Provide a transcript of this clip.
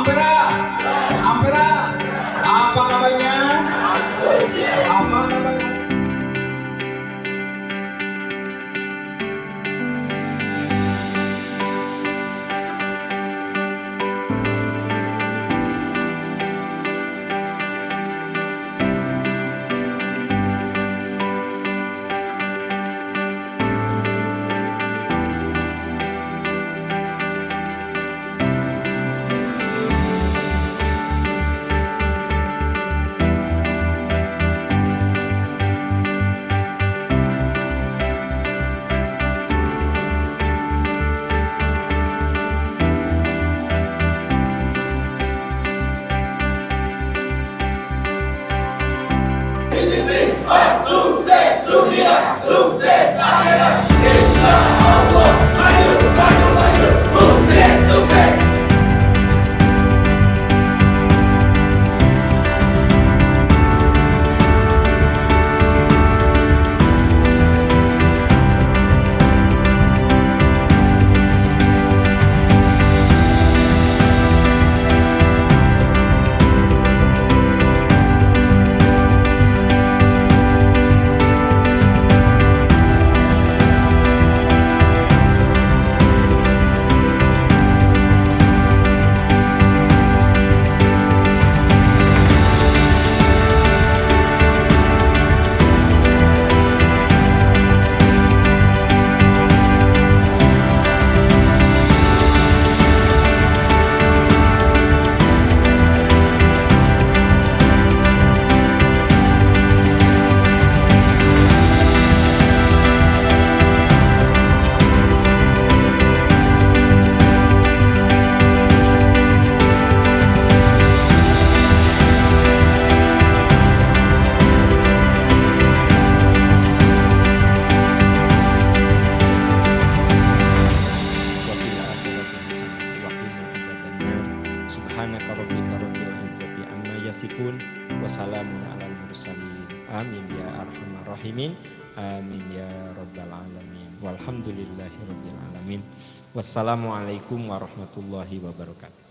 Ampera, Ampera, apa kabarnya? Apa kabarnya? Sukses dunia, sukses akhirat. Insya Allah, maju, maju, maju, Uhdiyah sukses. Subhanaka rabbika rabbil izzati amma yasifun wa salamun alal mursalin. Amin ya arhamar rahimin. Amin ya rabbal alamin. Walhamdulillahi rabbil alamin. Wassalamualaikum warahmatullahi wabarakatuh.